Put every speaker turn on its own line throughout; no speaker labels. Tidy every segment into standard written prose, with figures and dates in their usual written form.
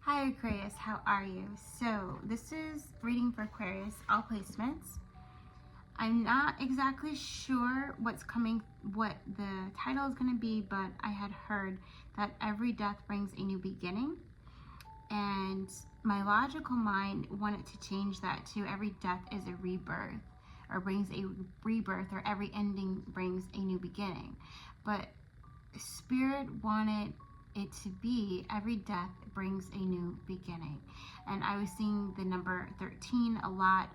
Hi Aquarius, how are you? So this is reading for Aquarius, all placements. I'm not exactly sure what the title is going to be, but I had heard that every death brings a new beginning. And my logical mind wanted to change that to every death is a rebirth, or brings a rebirth, or every ending brings a new beginning. But Spirit wanted it to be every death brings a new beginning. And I was seeing the number 13 a lot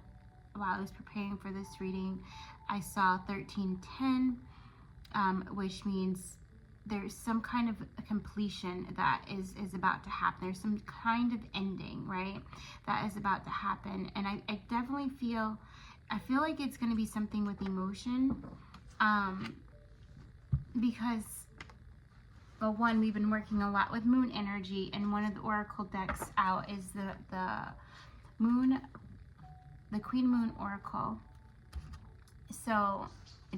while I was preparing for this reading. I saw 1310, which means there's some kind of a completion that is about to happen. There's some kind of ending, right, that is about to happen. And I definitely feel like it's going to be something with emotion, because, well, one, we've been working a lot with moon energy, and one of the oracle decks out is the Queen Moon Oracle. So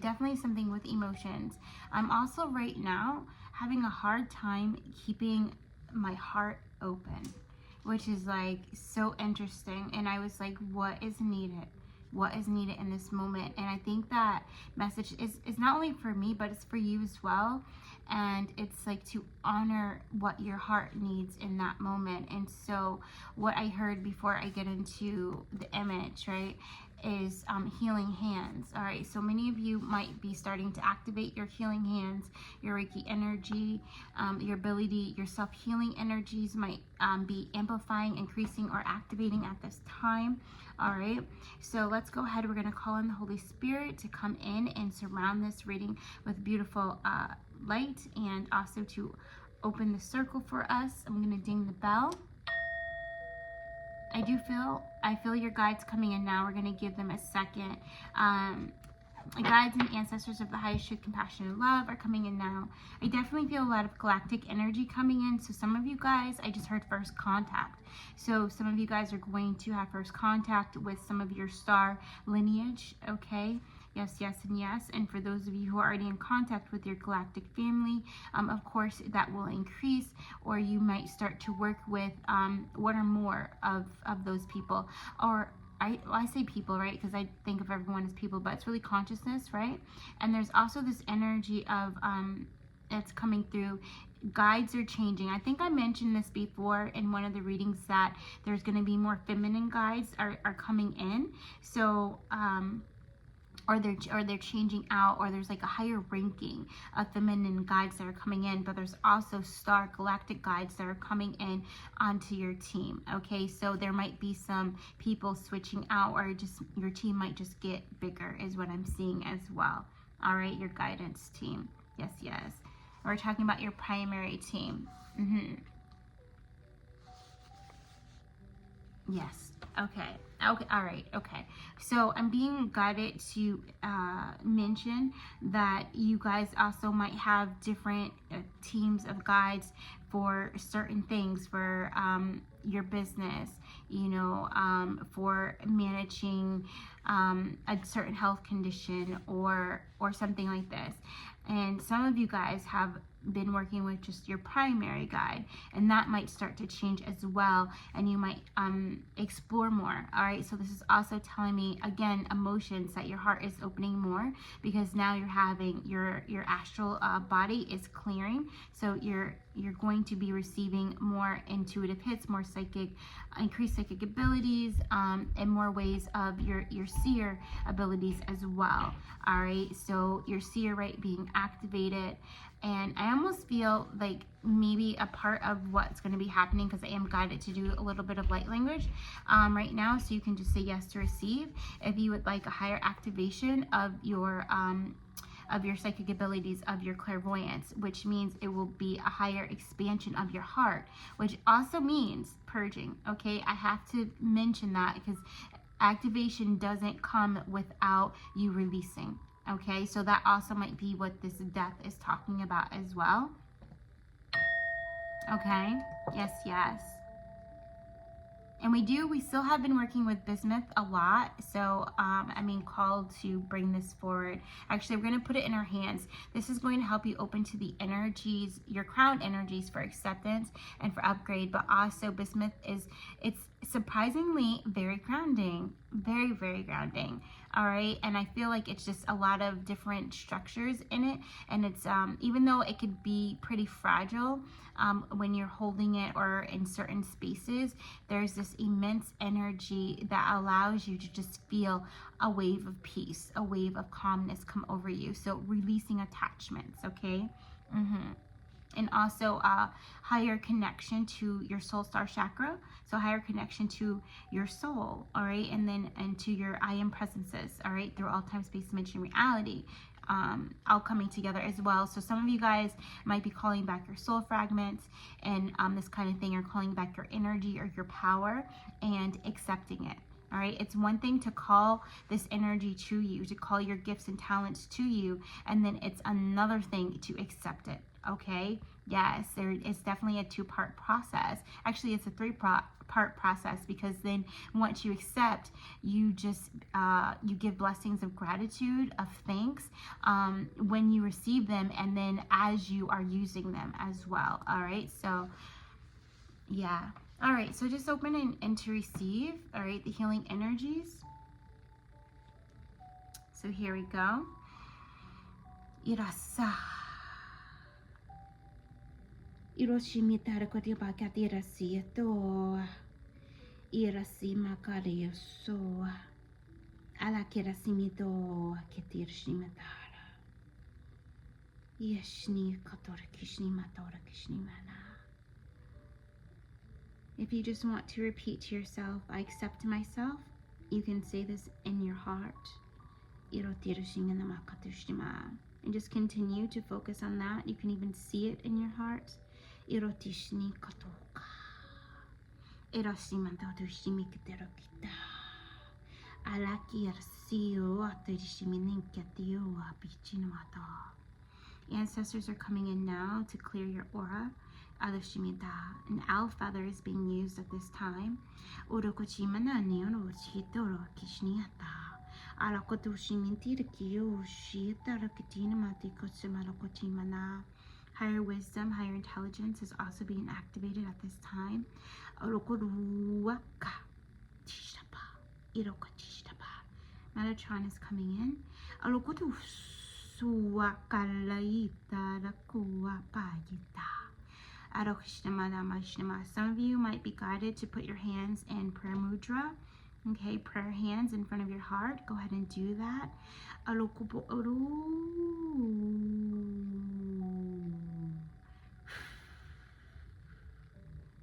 definitely something with emotions. I'm also right now having a hard time keeping my heart open, which is like so interesting. And I was like, what is needed? What is needed in this moment? And I think that message is not only for me, but it's for you as well. And it's like to honor what your heart needs in that moment. And so what I heard before I get into the image, right, is healing hands. All right, so many of you might be starting to activate your healing hands, your Reiki energy, your ability, your self-healing energies might be amplifying, increasing, or activating at this time. All right, so let's go ahead. We're going to call in the Holy Spirit to come in and surround this reading with beautiful light, and also to open the circle for us. I'm going to ding the bell. I feel your guides coming in now. We're going to give them a second. Guides and ancestors of the highest truth, compassion, and love are coming in now. I definitely feel a lot of galactic energy coming in. So some of you guys, I just heard first contact. So some of you guys are going to have first contact with some of your star lineage, okay? Yes, yes, and yes. And for those of you who are already in contact with your galactic family, of course, that will increase, or you might start to work with one or more of those people. Or I say people, right, because I think of everyone as people, but it's really consciousness, right? And there's also this energy of that's coming through. Guides are changing. I think I mentioned this before in one of the readings, that there's going to be more feminine guides are coming in. So or they're changing out, or there's like a higher ranking of feminine guides that are coming in, but there's also star galactic guides that are coming in onto your team. Okay, so there might be some people switching out, or just your team might just get bigger, is what I'm seeing as well. All right, your guidance team. Yes, yes. We're talking about your primary team. Yes. Okay. Okay. All right. Okay. So I'm being guided to mention that you guys also might have different teams of guides for certain things, for your business, you know, for managing a certain health condition, or something like this. And some of you guys have been working with just your primary guide, and that might start to change as well, and you might explore more. All right, so this is also telling me, again, emotions, that your heart is opening more, because now you're having your astral body is clearing, so you're going to be receiving more intuitive hits, more psychic, increased psychic abilities, and more ways of your seer abilities as well. All right, so your seer right being activated. And I almost feel like maybe a part of what's going to be happening, because I am guided to do a little bit of light language right now, so you can just say yes to receive if you would like a higher activation of your psychic abilities, of your clairvoyance, which means it will be a higher expansion of your heart, which also means purging. Okay, I have to mention that, because activation doesn't come without you releasing. Okay, so that also might be what this death is talking about as well. Okay, yes, yes. And we still have been working with bismuth a lot. So, called to bring this forward. Actually, we're going to put it in our hands. This is going to help you open to the energies, your crown energies for acceptance and for upgrade. But also bismuth it's surprisingly very grounding, very, very grounding. All right. And I feel like it's just a lot of different structures in it. And it's, even though it could be pretty fragile, when you're holding it or in certain spaces, there's this immense energy that allows you to just feel a wave of peace, a wave of calmness come over you. So releasing attachments, okay? And also higher connection to your soul star chakra, so higher connection to your soul, all right, and to your I am presences, all right, through all time, space, dimension, reality, all coming together as well. So some of you guys might be calling back your soul fragments and this kind of thing, or calling back your energy or your power and accepting it. All right, it's one thing to call this energy to you, to call your gifts and talents to you, and then it's another thing to accept it. Okay, yes, there is definitely a two-part process. Actually, it's a three-part process, because then once you accept, you just you give blessings of gratitude, of thanks, when you receive them, and then as you are using them as well. All right, so yeah. All right, so just open and to receive, all right, the healing energies. So here we go. Irasa. Iroshimitara kotiba katirasi to. Irasi makario so. Ala kirasimito ketirshimata. Yeshni katora kishni matora kishni mana. If you just want to repeat to yourself, I accept myself, you can say this in your heart. And just continue to focus on that. You can even see it in your heart. Ancestors are coming in now to clear your aura. An owl feather is being used at this time. Higher wisdom, higher intelligence is also being activated at this time. Metatron is coming in. Some of you might be guided to put your hands in prayer mudra. Okay, prayer hands in front of your heart. Go ahead and do that.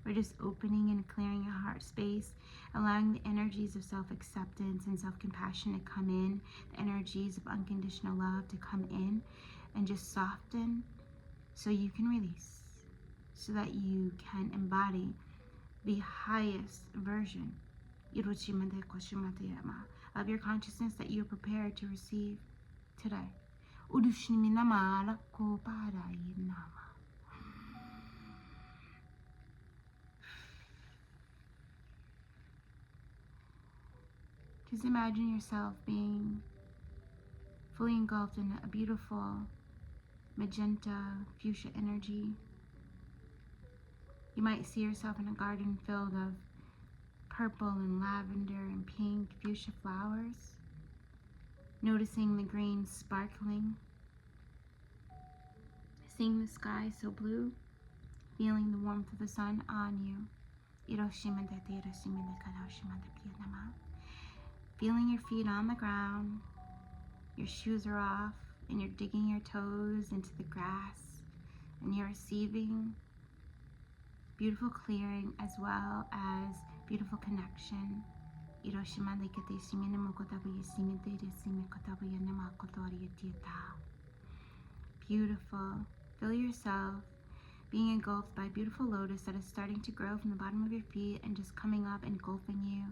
We're just opening and clearing your heart space, allowing the energies of self-acceptance and self-compassion to come in, the energies of unconditional love to come in and just soften so you can release, so that you can embody the highest version of your consciousness that you are prepared to receive today. Just imagine yourself being fully engulfed in a beautiful magenta, fuchsia energy. You might see yourself in a garden filled of purple and lavender and pink fuchsia flowers, noticing the green sparkling, seeing the sky so blue, feeling the warmth of the sun on you. Feeling your feet on the ground, your shoes are off, and you're digging your toes into the grass, and you're receiving beautiful clearing as well as beautiful connection. Beautiful. Feel yourself being engulfed by a beautiful lotus that is starting to grow from the bottom of your feet and just coming up, engulfing you.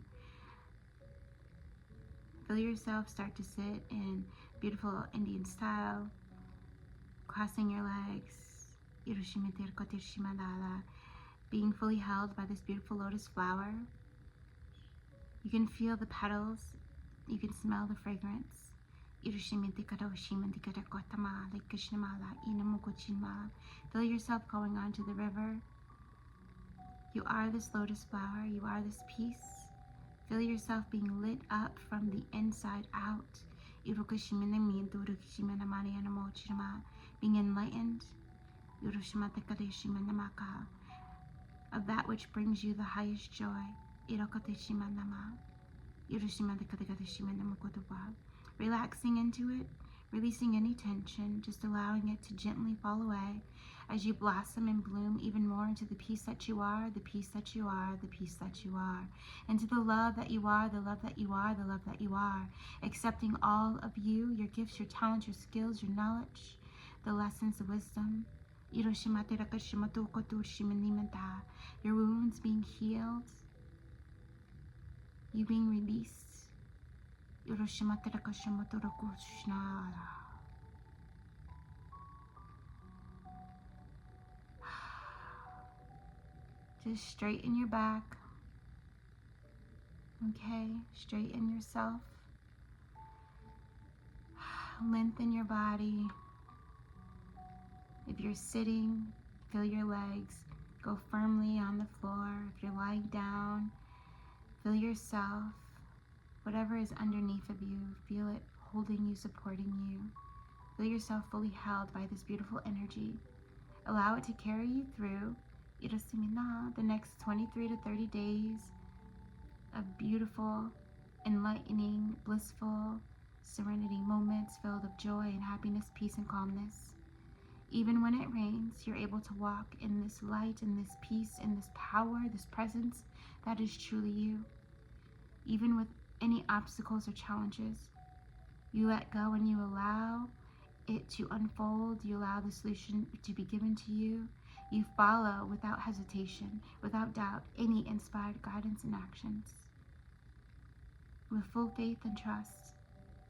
Feel yourself start to sit in beautiful Indian style, crossing your legs, being fully held by this beautiful lotus flower. You can feel the petals. You can smell the fragrance. Feel yourself going onto the river. You are this lotus flower. You are this peace. Feel yourself being lit up from the inside out. Being enlightened of that which brings you the highest joy. Relaxing into it, releasing any tension, just allowing it to gently fall away as you blossom and bloom even more into the peace that you are, the peace that you are, the peace that you are, into the love that you are, the love that you are, the love that you are, accepting all of you, your gifts, your talents, your skills, your knowledge, the lessons, the wisdom. Your wounds being healed, you being released. Just straighten your back. Okay, straighten yourself. Lengthen your body. If you're sitting, feel your legs go firmly on the floor. If you're lying down, feel yourself. Whatever is underneath of you, feel it holding you, supporting you. Feel yourself fully held by this beautiful energy. Allow it to carry you through the next 23 to 30 days of beautiful, enlightening, blissful, serenity moments filled of joy and happiness, peace and calmness. Even when it rains, you're able to walk in this light, in this peace, in this power, this presence that is truly you. Even with any obstacles or challenges, you let go and you allow it to unfold. You allow the solution to be given to you. You follow without hesitation, without doubt, any inspired guidance and actions. With full faith and trust,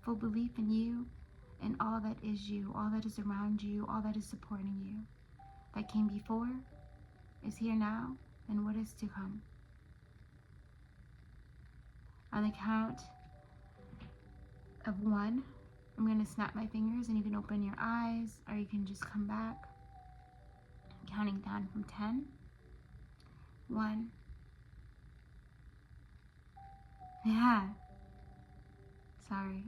full belief in you and all that is you, all that is around you, all that is supporting you. That came before, is here now, and what is to come. On the count of 1, I'm going to snap my fingers and you can open your eyes or you can just come back. Counting down from 10. 1. Yeah. Sorry.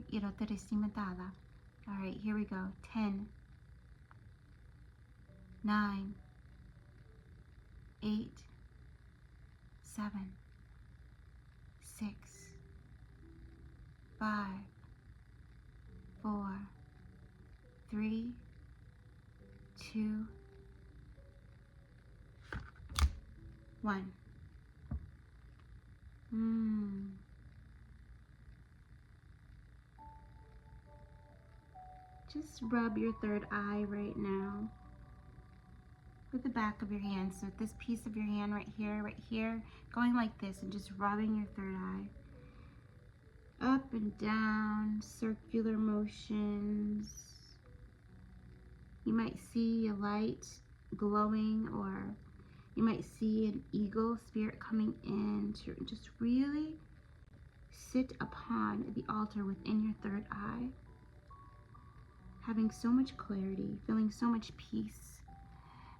Alright, here we go. 10. 9. 8. 7. 6. 5. 4. 3. 2. 1. Just rub your third eye right now with the back of your hand. So this piece of your hand right here, going like this and just rubbing your third eye. Up and down, circular motions. You might see a light glowing, or you might see an eagle spirit coming in to just really sit upon the altar within your third eye. Having so much clarity, feeling so much peace.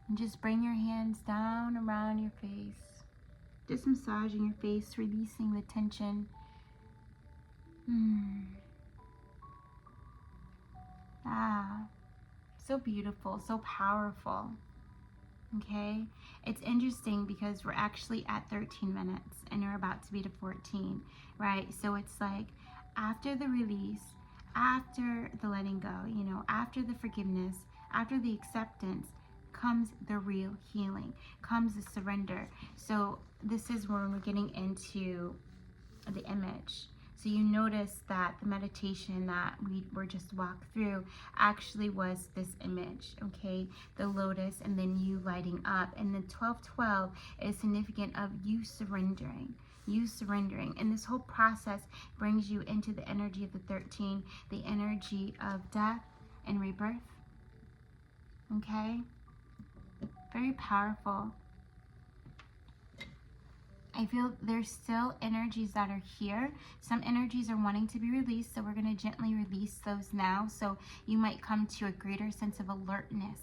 And just bring your hands down around your face. Just massaging your face, releasing the tension. So beautiful, so powerful. Okay, it's interesting because we're actually at 13 minutes and we're about to be to 14, right? So it's like after the release, after the letting go, after the forgiveness, after the acceptance, comes the real healing, comes the surrender. So this is when we're getting into the image. So you notice that the meditation that we were just walked through actually was this image, okay? The lotus and then you lighting up. And the 1212 is significant of you surrendering. And this whole process brings you into the energy of the 13, the energy of death and rebirth, okay? Very powerful. I I feel there's still energies that are here. Some energies are wanting to be released, so we're going to gently release those now. So you might come to a greater sense of alertness.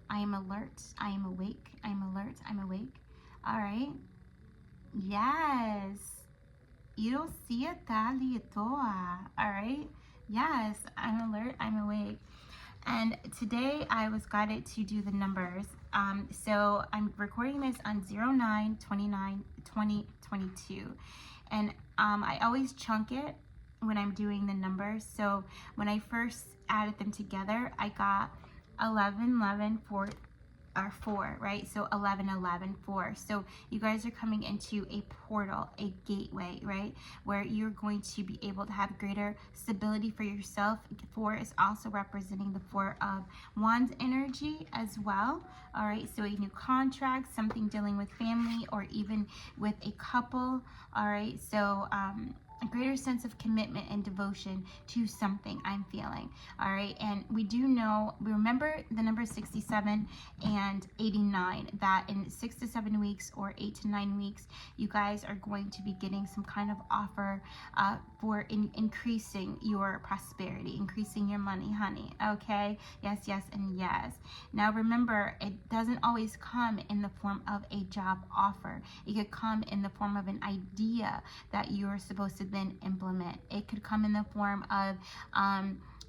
I am alert. I am awake. I am alert. I'm awake. All right. Yes. You don't see it, all right? Yes, I'm alert. I'm awake. And today I was guided to do the numbers. So I'm recording this on 09/29/2022. And I always chunk it when I'm doing the numbers. So when I first added them together, I got 11, 11, 4, or 4, right? So 11, 11, 4. So you guys are coming into a portal, a gateway, right? Where you're going to be able to have greater stability for yourself. 4 is also representing the 4 of Wands energy as well. All right, so a new contract, something dealing with family or even with a couple. All right, so a greater sense of commitment and devotion to something I'm feeling. All right, and we do know, we remember the number 67 and 89, that in 6 to 7 weeks or 8 to 9 weeks, you guys are going to be getting some kind of offer for increasing your prosperity, increasing your money, honey. Okay, yes, yes, and yes. Now remember, it doesn't always come in the form of a job offer. It could come in the form of an idea that you're supposed to then implement. It could come in the form of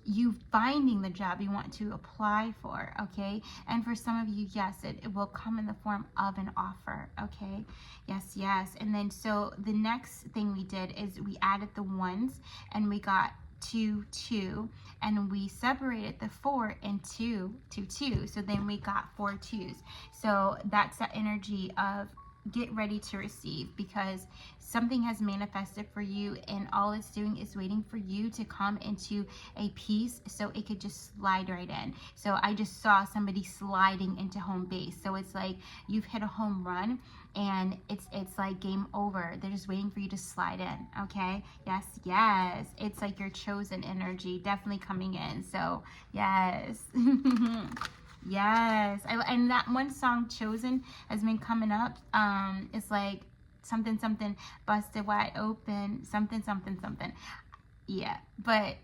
you finding the job you want to apply for, okay? And for some of you, yes, it will come in the form of an offer, okay? Yes, yes. And then so the next thing we did is we added the ones and we got 2, 2, and we separated the 4 into 2, 2. So then we got 4 2s. So that's that energy of get ready to receive, because something has manifested for you and all it's doing is waiting for you to come into a piece so it could just slide right in. So I just saw somebody sliding into home base. So it's like you've hit a home run and it's like game over. They're just waiting for you to slide in. Okay, yes, yes. It's like your chosen energy definitely coming in. So yes. Yes, and that one song, Chosen, has been coming up. It's like something, something, busted wide open, something, something, something. Yeah, but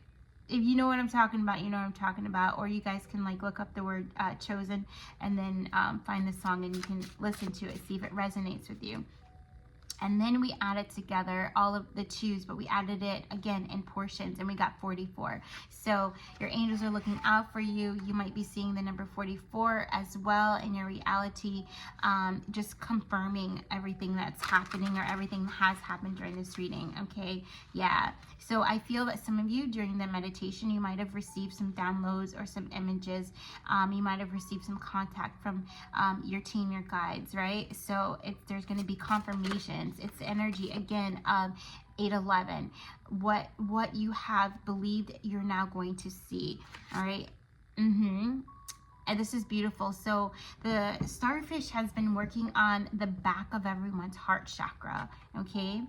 if you know what I'm talking about, you know what I'm talking about. Or you guys can like look up the word chosen and then find the song and you can listen to it, see if it resonates with you. And then we added together all of the 2s, but we added it again in portions and we got 44. So your angels are looking out for you. You might be seeing the number 44 as well in your reality, just confirming everything that's happening or everything that has happened during this reading, okay? Yeah. So I feel that some of you during the meditation, you might have received some downloads or some images. You might have received some contact from your team, your guides, right? So there's going to be confirmations. It's the energy again of 811. What you have believed, you're now going to see. All right. And this is beautiful. So the starfish has been working on the back of everyone's heart chakra. Okay.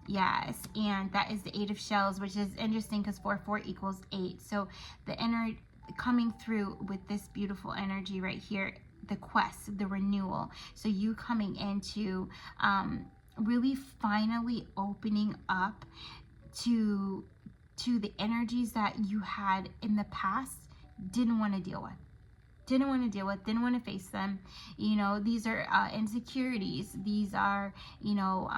Yes, and that is the 8 of shells, which is interesting because 4, 4 equals 8. So the energy coming through with this beautiful energy right here, the quest, the renewal. So you coming into really finally opening up to the energies that you had in the past, didn't want to deal with. Didn't want to face them. You know, these are insecurities. These are, you know,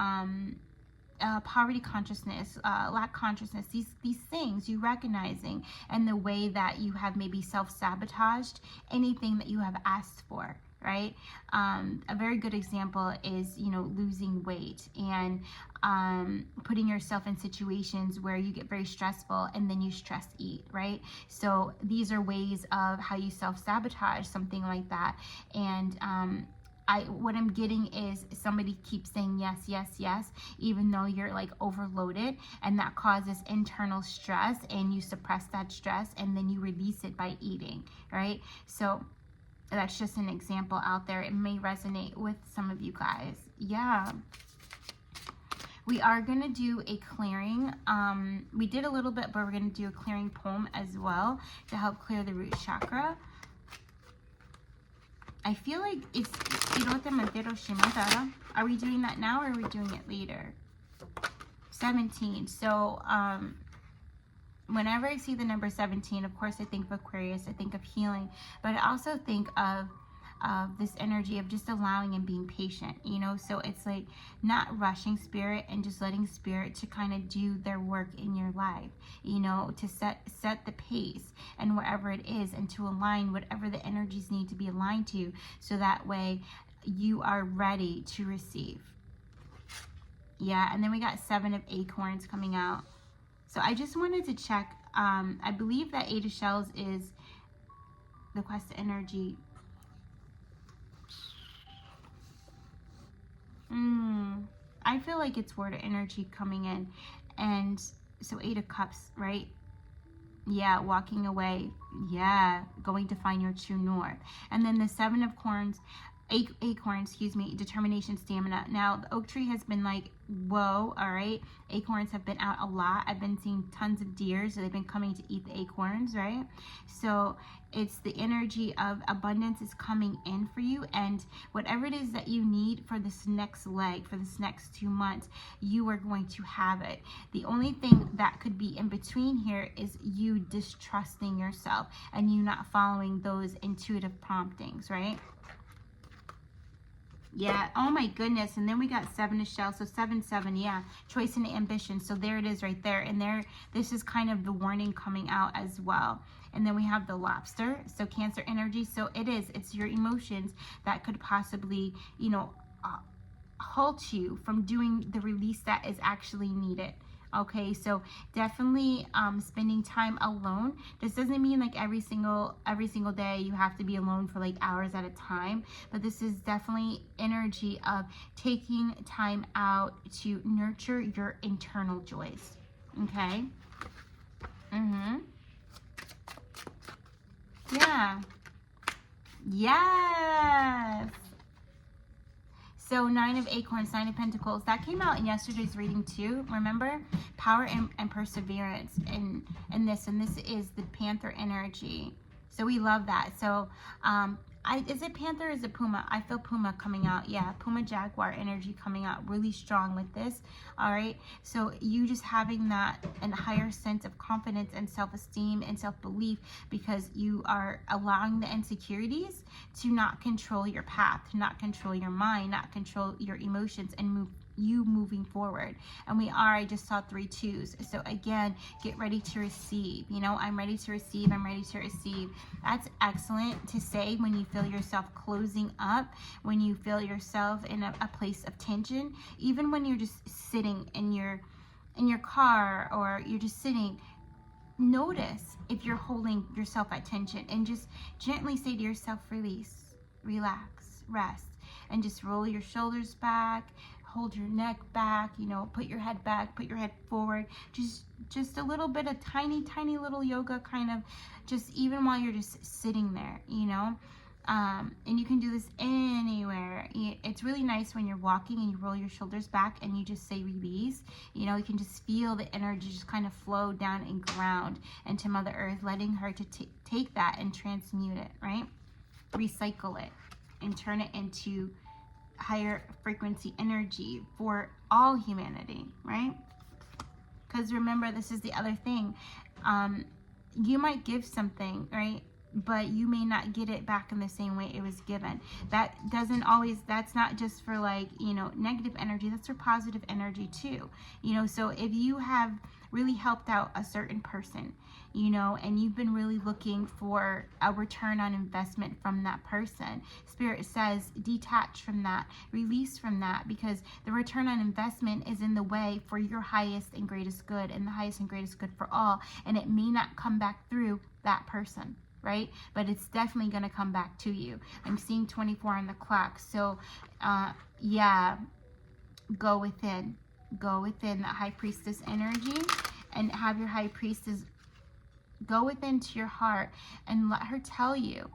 poverty consciousness, lack consciousness, these things you recognizing, and the way that you have maybe self-sabotaged anything that you have asked for, right? A very good example is, you know, losing weight and putting yourself in situations where you get very stressful and then you stress eat, right? So these are ways of how you self-sabotage something like that. And what I'm getting is somebody keeps saying yes, yes, yes, even though you're like overloaded, and that causes internal stress, and you suppress that stress and then you release it by eating, right? So that's just an example out there. It may resonate with some of you guys. Yeah. We are going to do a clearing. We did a little bit, but we're going to do a clearing poem as well to help clear the root chakra. I feel like it's Irote Mantero Shimatara. Are we doing that now or are we doing it later? 17. So, whenever I see the number 17, of course I think of Aquarius, I think of healing, but I also think of this energy of just allowing and being patient, you know. So it's like not rushing spirit and just letting spirit to kind of do their work in your life, you know, to set the pace and wherever it is, and to align whatever the energies need to be aligned to, so that way you are ready to receive. Yeah, and then we got 7 of acorns coming out. So I just wanted to check. I believe that 8 of shells is the quest energy. I feel like it's water energy coming in. And so 8 of cups, right? Yeah, walking away. Yeah, going to find your true north. And then the 7 of acorns, excuse me, determination, stamina. Now, the oak tree has been like, whoa, all right. Acorns have been out a lot. I've been seeing tons of deer, so they've been coming to eat the acorns, right? So it's the energy of abundance is coming in for you, and whatever it is that you need for this next leg, for this next 2 months, you are going to have it. The only thing that could be in between here is you distrusting yourself and you not following those intuitive promptings, right? Yeah, oh my goodness. And then we got 7 of shells. So 7, 7, yeah. Choice and ambition. So there it is right there. And there, this is kind of the warning coming out as well. And then we have the lobster. So Cancer energy. So it's your emotions that could possibly, you know, halt you from doing the release that is actually needed. Okay, so definitely spending time alone. This doesn't mean like every single day you have to be alone for like hours at a time, but this is definitely energy of taking time out to nurture your internal joys. Okay. Yeah. Yes. So 9 of acorns, 9 of pentacles, that came out in yesterday's reading too. Remember, power and perseverance in this, and this is the panther energy. So we love that. So is it panther or is it puma? I feel puma coming out. Yeah, puma jaguar energy coming out really strong with this. All right, so you just having that and higher sense of confidence and self-esteem and self-belief, because you are allowing the insecurities to not control your path, to not control your mind, not control your emotions, and moving forward. And I just saw 3 2s. So again, get ready to receive. You know, I'm ready to receive. I'm ready to receive. That's excellent to say when you feel yourself closing up, when you feel yourself in a place of tension, even when you're just sitting in your car, or you're just sitting. Notice if you're holding yourself at tension, and just gently say to yourself, release, relax, rest, and just roll your shoulders back, hold your neck back, you know, put your head back, put your head forward. Just a little bit of tiny little yoga, kind of, just even while you're just sitting there, you know. And you can do this anywhere. It's really nice when you're walking and you roll your shoulders back and you just say release. You know, you can just feel the energy just kind of flow down and ground into Mother Earth, letting her to take that and transmute it, right? Recycle it and turn it into higher frequency energy for all humanity, right? Because remember, this is the other thing. You might give something, right? But you may not get it back in the same way it was given. That doesn't always, that's not just for like, you know, negative energy, that's for positive energy too. You know, so if you have really helped out a certain person, you know, and you've been really looking for a return on investment from that person, Spirit says detach from that, release from that, because the return on investment is in the way for your highest and greatest good, and the highest and greatest good for all, and it may not come back through that person, right? But it's definitely going to come back to you. I'm seeing 24 on the clock. So yeah, go within that high priestess energy, and have your high priestess go within to your heart and let her tell you,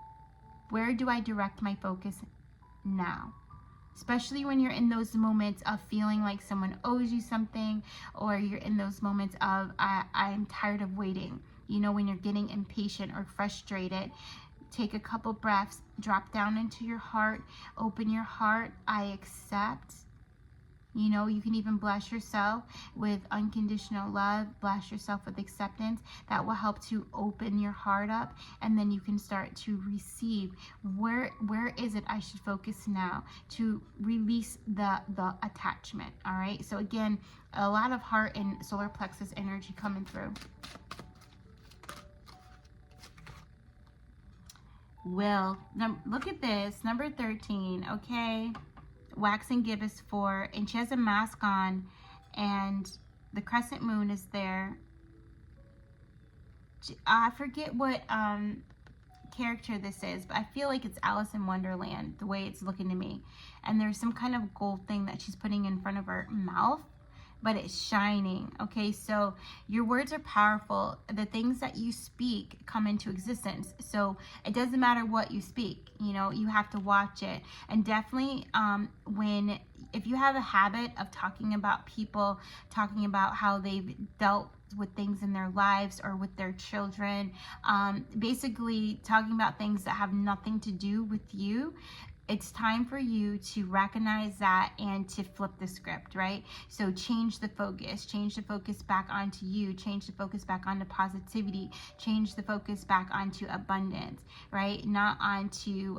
where do I direct my focus now? Especially when you're in those moments of feeling like someone owes you something, or you're in those moments of I'm tired of waiting. You know, when you're getting impatient or frustrated, take a couple breaths, drop down into your heart, open your heart. I accept. You know, you can even bless yourself with unconditional love, bless yourself with acceptance. That will help to open your heart up, and then you can start to receive. Where is it I should focus now to release the attachment? All right, so again, a lot of heart and solar plexus energy coming through. Will, now look at this, number 13, okay? Wax and give is 4, and she has a mask on, and the crescent moon is there. I forget what character this is, but I feel like it's Alice in Wonderland, the way it's looking to me. And there's some kind of gold thing that she's putting in front of her mouth, but it's shining. Okay, so your words are powerful. The things that you speak come into existence. So it doesn't matter what you speak, you know, you have to watch it. And definitely if you have a habit of talking about people, talking about how they've dealt with things in their lives or with their children, basically talking about things that have nothing to do with you, it's time for you to recognize that and to flip the script, right? So change the focus back onto you, change the focus back onto positivity, change the focus back onto abundance, right? Not onto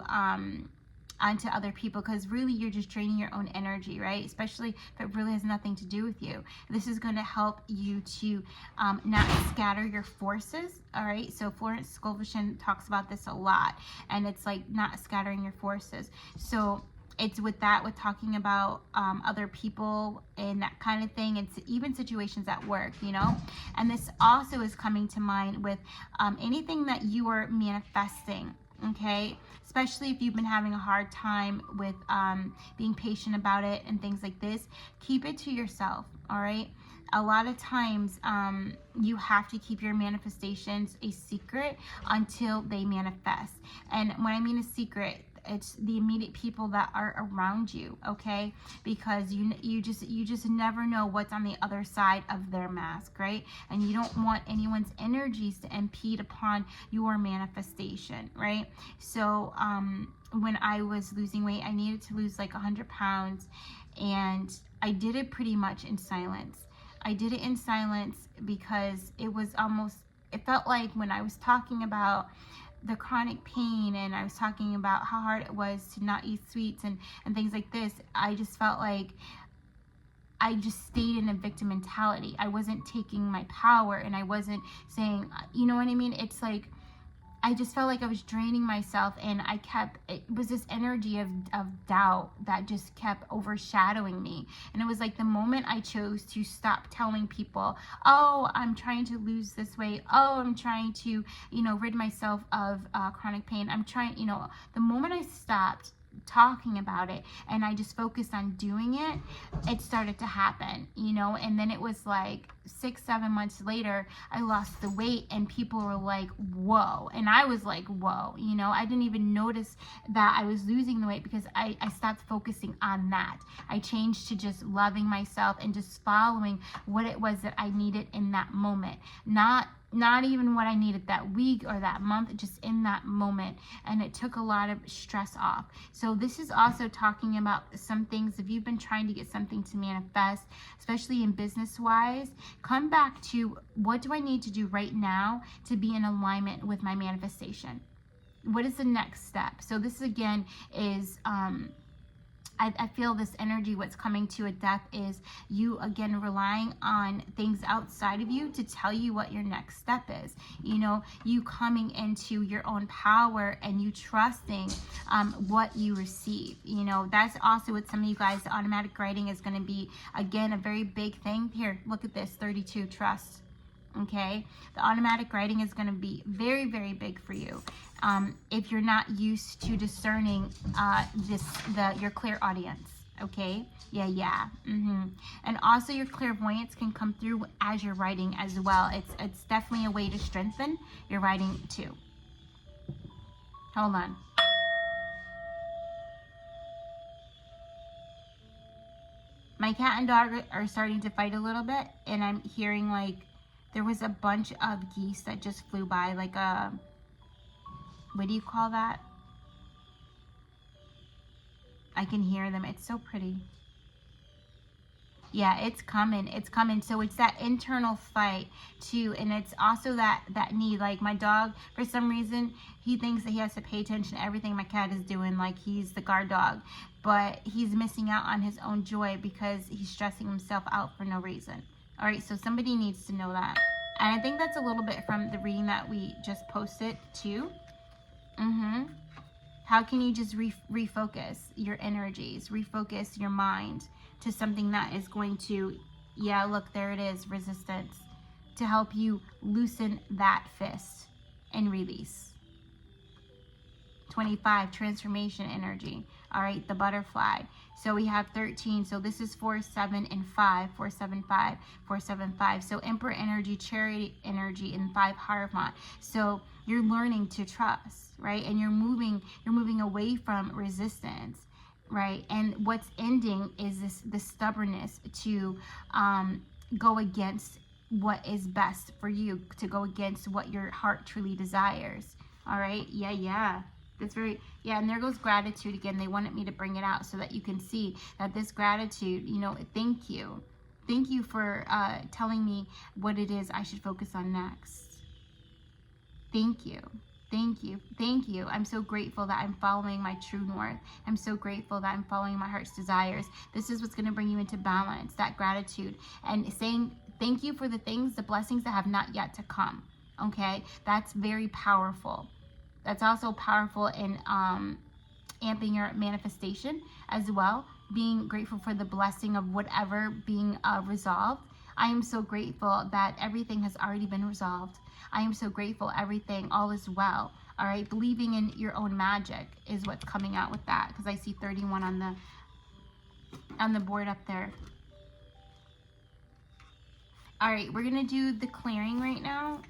other people, because really you're just draining your own energy, right? Especially if it really has nothing to do with you. This is going to help you to not scatter your forces, all right? So Florence Scovel talks about this a lot, and it's like not scattering your forces. So it's with talking about other people and that kind of thing. It's even situations at work, you know. And this also is coming to mind with anything that you are manifesting, okay? Especially if you've been having a hard time with being patient about it and things like this, keep it to yourself, all right? A lot of times you have to keep your manifestations a secret until they manifest. And when I mean a secret, it's the immediate people that are around you, okay? Because you just never know what's on the other side of their mask, right? And you don't want anyone's energies to impede upon your manifestation, right? So when I was losing weight, I needed to lose like 100 pounds, and I did it pretty much in silence. I did it in silence because it felt like when I was talking about the chronic pain, and I was talking about how hard it was to not eat sweets and things like this, I just felt like I just stayed in a victim mentality. I wasn't taking my power, and I wasn't saying, you know what I mean? It's like I just felt like I was draining myself, and it was this energy of doubt that just kept overshadowing me. And it was like the moment I chose to stop telling people, oh, I'm trying to lose this weight, oh, I'm trying to, you know, rid myself of chronic pain, I'm trying, you know, the moment I stopped talking about it and I just focused on doing it, it started to happen, you know. And then it was like 6-7 months later, I lost the weight, and people were like, whoa. And I was like, whoa, you know. I didn't even notice that I was losing the weight because I stopped focusing on that. I changed to just loving myself and just following what it was that I needed in that moment, not even what I needed that week or that month, just in that moment. And it took a lot of stress off. So this is also talking about some things. If you've been trying to get something to manifest, especially in business wise, come back to, what do I need to do right now to be in alignment with my manifestation? What is the next step? So this again is I feel this energy, what's coming to a death is you again relying on things outside of you to tell you what your next step is. You know, you coming into your own power and you trusting what you receive. You know, that's also what some of you guys, the automatic writing is going to be, again, a very big thing. Here, look at this, 32, trust. Okay, the automatic writing is going to be very, very big for you. If you're not used to discerning your clairaudience, okay? Yeah. And also your clairvoyance can come through as you're writing as well. It's definitely a way to strengthen your writing too. Hold on. My cat and dog are starting to fight a little bit, and I'm hearing like there was a bunch of geese that just flew by, like what do you call that? I can hear them. It's so pretty. Yeah, it's coming. It's coming. So it's that internal fight too, and it's also that need. Like my dog, for some reason, he thinks that he has to pay attention to everything my cat is doing, like he's the guard dog, but he's missing out on his own joy because he's stressing himself out for no reason. All right, so somebody needs to know that, and I think that's a little bit from the reading that we just posted too. How can you just refocus your energies, refocus your mind to something that is going to, yeah, look, there it is, resistance, to help you loosen that fist and release. 25, transformation energy. All right, the butterfly. So we have 13. So this is 4, 7, and 5. 4, 7, 5. 4, 7, 5. So Emperor energy, Chariot energy, and 5 Hierophant. So you're learning to trust, right? And you're moving away from resistance, right? And what's ending is the stubbornness to go against what is best for you, to go against what your heart truly desires. All right, yeah. That's very, yeah, and there goes gratitude again. They wanted me to bring it out so that you can see that this gratitude, you know, thank you. Thank you for telling me what it is I should focus on next. Thank you. Thank you. Thank you. I'm so grateful that I'm following my true north. I'm so grateful that I'm following my heart's desires. This is what's going to bring you into balance, that gratitude, and saying thank you for the things, the blessings that have not yet to come. Okay? That's very powerful. That's also powerful in amping your manifestation as well. Being grateful for the blessing of whatever being resolved. I am so grateful that everything has already been resolved. I am so grateful everything, all is well. All right, believing in your own magic is what's coming out with that, because I see 31 on the board up there. All right, we're gonna do the clearing right now.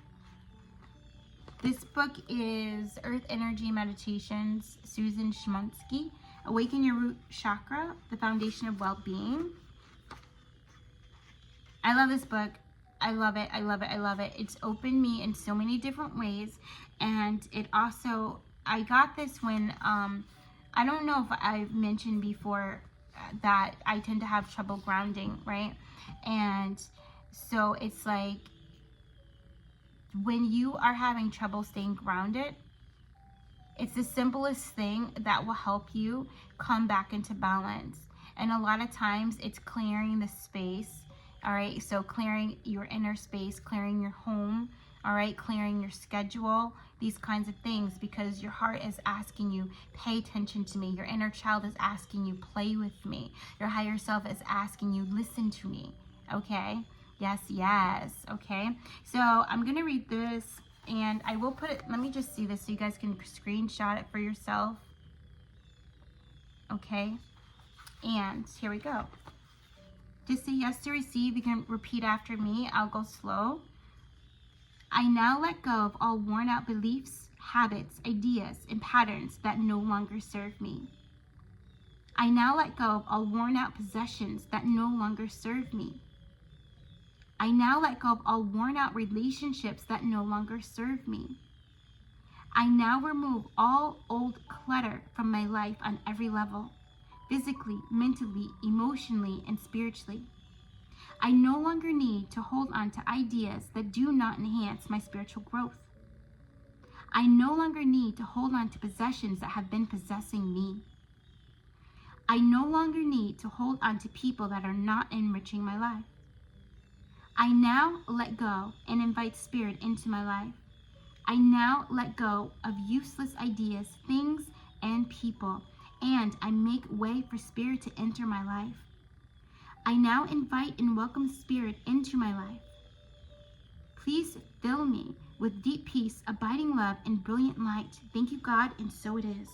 This book is Earth Energy Meditations, Susan Shmonsky. Awaken Your Root Chakra, the Foundation of Well-Being. I love this book. I love it. I love it. I love it. It's opened me in so many different ways. And it also, I got this when, I don't know if I've mentioned before that I tend to have trouble grounding, right? And so it's like, when you are having trouble staying grounded, it's the simplest thing that will help you come back into balance. And a lot of times it's clearing the space, all right? So clearing your inner space, clearing your home, all right? Clearing your schedule, these kinds of things, because your heart is asking you, pay attention to me. Your inner child is asking you, play with me. Your higher self is asking you, listen to me, okay? Yes, okay? So I'm going to read this, and I will put it, let me just see this so you guys can screenshot it for yourself, okay? And here we go. Just say yes to receive. You can repeat after me. I'll go slow. I now let go of all worn out beliefs, habits, ideas, and patterns that no longer serve me. I now let go of all worn out possessions that no longer serve me. I now let go of all worn out relationships that no longer serve me. I now remove all old clutter from my life on every level, physically, mentally, emotionally, and spiritually. I no longer need to hold on to ideas that do not enhance my spiritual growth. I no longer need to hold on to possessions that have been possessing me. I no longer need to hold on to people that are not enriching my life. I now let go and invite spirit into my life. I now let go of useless ideas, things, and people, and I make way for spirit to enter my life. I now invite and welcome spirit into my life. Please fill me with deep peace, abiding love, and brilliant light. Thank you, God, and so it is.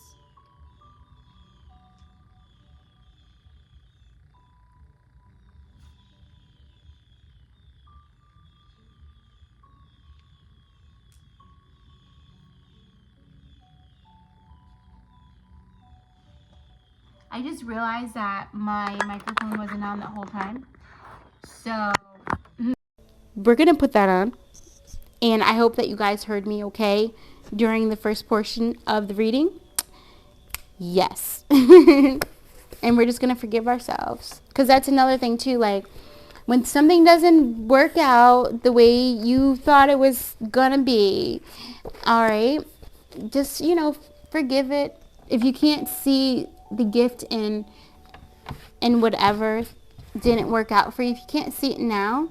I just realized that my microphone wasn't on the whole time. So we're going to put that on. And I hope that you guys heard me okay. during the first portion of the reading? Yes. And we're just going to forgive ourselves. Because that's another thing too. Like, when something doesn't work out the way you thought it was going to be, all right, just, forgive it. If you can't see the gift in whatever didn't work out for you, if you can't see it now,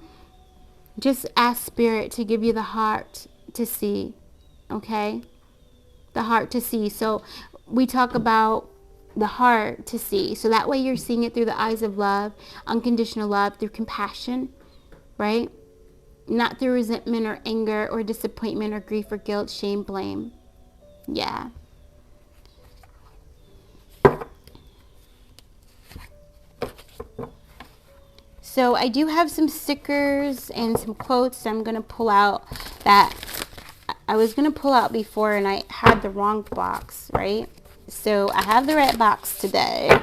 just ask Spirit to give you the heart to see, okay? The heart to see. So we talk about the heart to see. So that way you're seeing it through the eyes of love, unconditional love, through compassion, right? Not through resentment or anger or disappointment or grief or guilt, shame, blame. Yeah. So I do have some stickers and some quotes I'm going to pull out that I was going to pull out before, and I had the wrong box, right? So I have the right box today.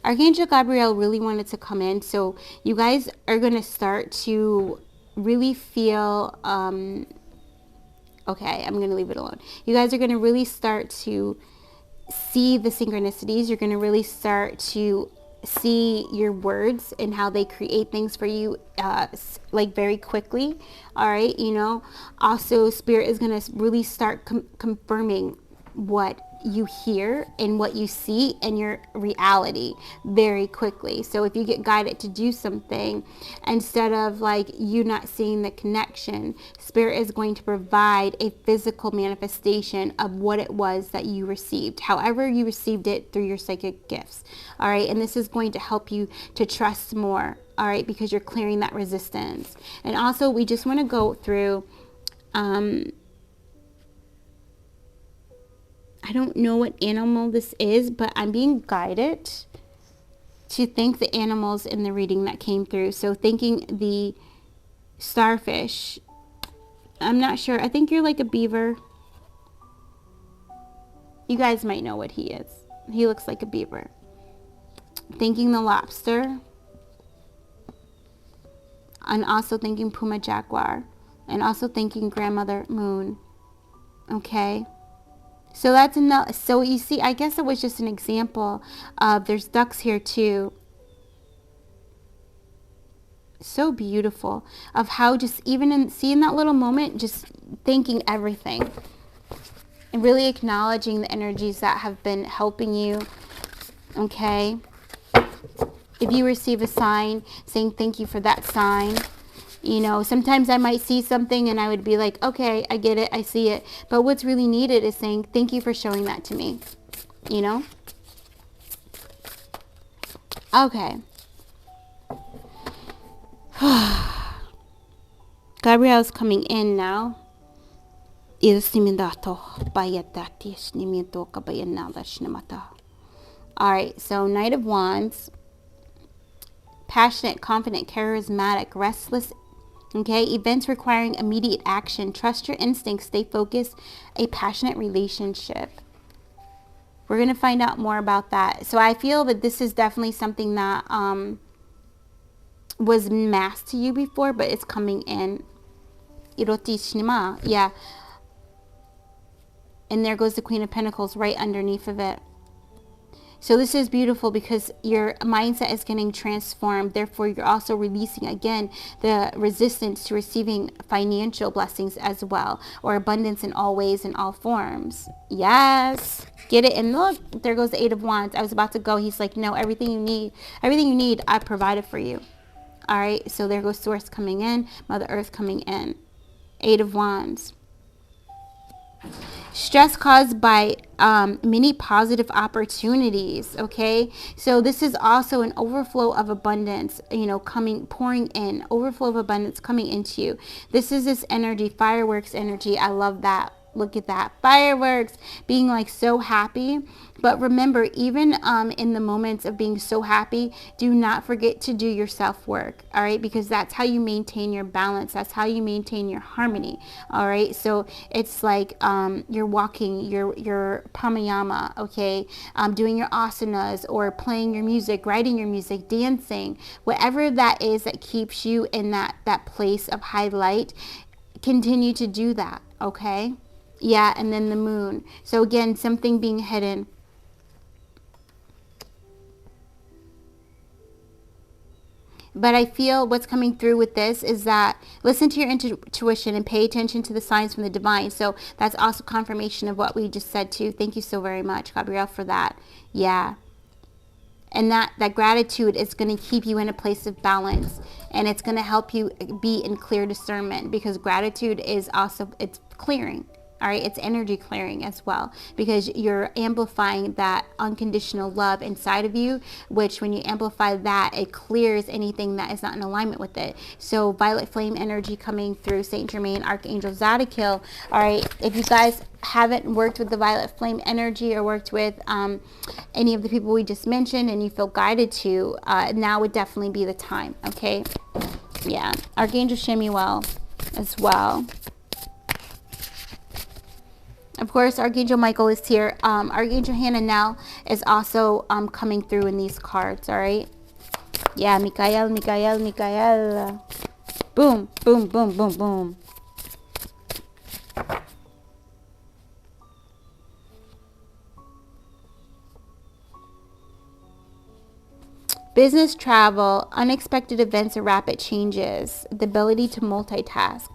Archangel Gabriel really wanted to come in, so you guys are going to start to really feel, okay, I'm going to leave it alone. You guys are going to really start to see the synchronicities. You're going to really start to see your words and how they create things for you, like very quickly. All right, also Spirit is going to really start confirming what you hear and what you see in your reality very quickly. So if you get guided to do something, instead of like you not seeing the connection, Spirit is going to provide a physical manifestation of what it was that you received, however you received it through your psychic gifts. All right, and this is going to help you to trust more, all right, because you're clearing that resistance. And also we just want to go through, I don't know what animal this is, but I'm being guided to thank the animals in the reading that came through. So thanking the starfish. I'm not sure. I think you're like a beaver. You guys might know what he is. He looks like a beaver. Thanking the lobster. And also thanking Puma Jaguar. And also thanking Grandmother Moon. Okay. So that's enough. So you see, I guess it was just an example of, there's ducks here too. So beautiful of how just even in seeing that little moment, just thanking everything and really acknowledging the energies that have been helping you. Okay. If you receive a sign, saying thank you for that sign. Sometimes I might see something and I would be like, okay, I get it, I see it. But what's really needed is saying, thank you for showing that to me. Okay. Gabriel's coming in now. Alright, so Knight of Wands. Passionate, confident, charismatic, restless. Okay, events requiring immediate action. Trust your instincts. Stay focused. A passionate relationship. We're going to find out more about that. So I feel that this is definitely something that was masked to you before, but it's coming in. Yeah. And there goes the Queen of Pentacles right underneath of it. So this is beautiful because your mindset is getting transformed. Therefore, you're also releasing, again, the resistance to receiving financial blessings as well, or abundance in all ways, in all forms. Yes. Get it? And look, there goes the Eight of Wands. I was about to go. He's like, no, everything you need, I provided for you. All right. So there goes Source coming in, Mother Earth coming in. Eight of Wands. Stress caused by many positive opportunities. Okay, so this is also an overflow of abundance, pouring in, overflow of abundance coming into you. This is this energy, fireworks energy. I love that. Look at that. Fireworks. Being like so happy. But remember, even in the moments of being so happy, do not forget to do your self-work, all right? Because that's how you maintain your balance. That's how you maintain your harmony, all right? So it's like you're walking your pranayama, okay? Doing your asanas, or playing your music, writing your music, dancing, whatever that is that keeps you in that place of high light. Continue to do that, okay? Yeah, and then the moon. So again, something being hidden. But I feel what's coming through with this is that listen to your intuition and pay attention to the signs from the divine. So that's also confirmation of what we just said too. Thank you so very much, Gabrielle, for that. Yeah. And that gratitude is going to keep you in a place of balance. And it's going to help you be in clear discernment, because gratitude is also, it's clearing. All right, it's energy clearing as well, because you're amplifying that unconditional love inside of you, which when you amplify that, it clears anything that is not in alignment with it. So violet flame energy coming through Saint Germain, Archangel Zadkiel. All right, if you guys haven't worked with the violet flame energy or worked with any of the people we just mentioned and you feel guided to, now would definitely be the time, okay? Yeah, Archangel Shemuel as well. Of course, Archangel Michael is here. Archangel Hananel is also coming through in these cards, all right? Yeah, Mikael. Boom, boom, boom, boom, boom. Business travel, unexpected events or rapid changes, the ability to multitask.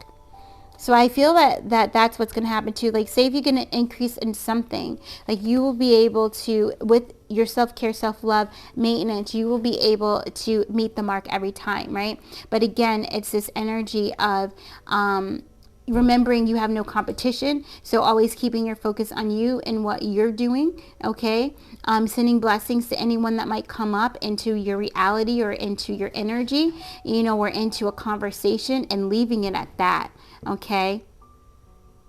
So I feel that's what's going to happen too. Like, say if you're going to increase in something, like you will be able to, with your self-care, self-love, maintenance, you will be able to meet the mark every time, right? But again, it's this energy of remembering you have no competition. So always keeping your focus on you and what you're doing, okay? Sending blessings to anyone that might come up into your reality or into your energy, you know, or into a conversation, and leaving it at that. Okay.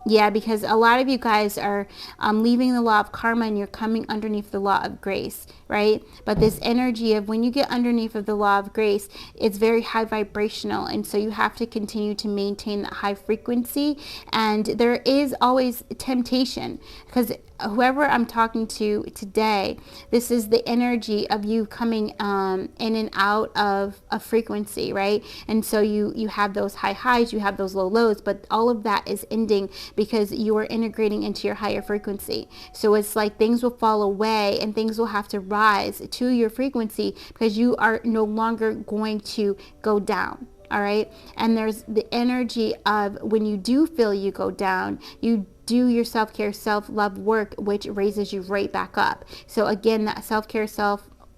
Yeah, because a lot of you guys are leaving the law of karma and you're coming underneath the law of grace, right? But this energy of when you get underneath of the law of grace, it's very high vibrational. And so you have to continue to maintain that high frequency. And there is always temptation, because whoever I'm talking to today, this is the energy of you coming in and out of a frequency, right? And so you have those high highs, you have those low lows, but all of that is ending because you are integrating into your higher frequency. So it's like things will fall away and things will have to rise to your frequency, because you are no longer going to go down. All right. And there's the energy of when you do feel you go down, you do your self-care, self-love work, which raises you right back up. So again, that self-care,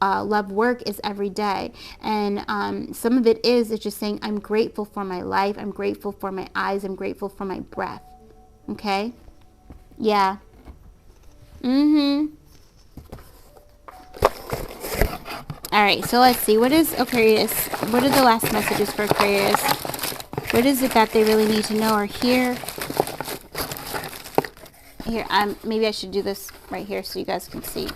love work is every day. And some of it is just saying, I'm grateful for my life. I'm grateful for my eyes. I'm grateful for my breath. Okay. Yeah. All right, so let's see. What is Aquarius? What are the last messages for Aquarius? What is it that they really need to know or hear? Here, maybe I should do this right here so you guys can see.